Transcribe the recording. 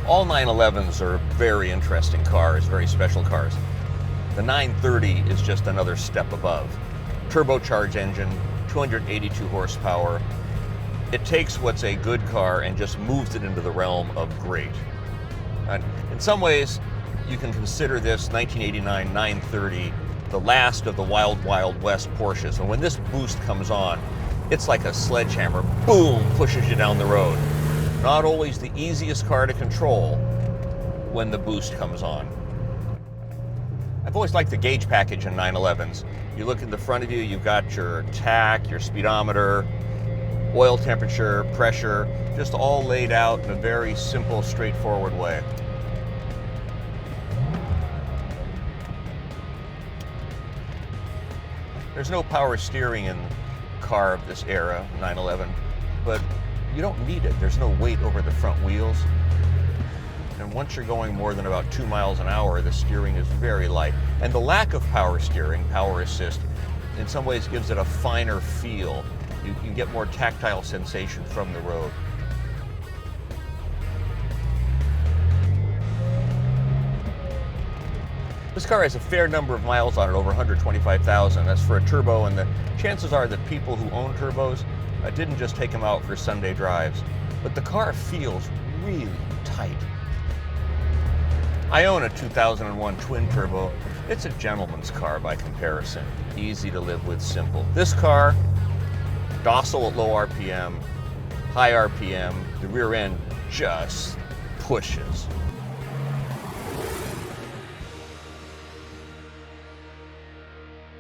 All 911s are very interesting cars, very special cars. The 930 is just another step above. Turbocharged engine, 282 horsepower. It takes what's a good car and just moves it into the realm of great. And in some ways, you can consider this 1989 930 the last of the Wild Wild West Porsches. And when this boost comes on, it's like a sledgehammer, boom, pushes you down the road. Not always the easiest car to control when the boost comes on. I've always liked the gauge package in 911s. You look in the front of you, you've got your tach, your speedometer, oil temperature, pressure, just all laid out in a very simple, straightforward way. There's no power steering in a car of this era, 911, but you don't need it. There's no weight over the front wheels. And once you're going more than about 2 miles an hour, the steering is very light. And the lack of power steering, power assist, in some ways gives it a finer feel. You get more tactile sensation from the road. This car has a fair number of miles on it, over 125,000. That's for a turbo, and the chances are that people who own turbos didn't just take them out for Sunday drives. But the car feels really tight. I own a 2001 twin turbo. It's a gentleman's car by comparison. Easy to live with, simple. This car, docile at low RPM, high RPM, the rear end just pushes.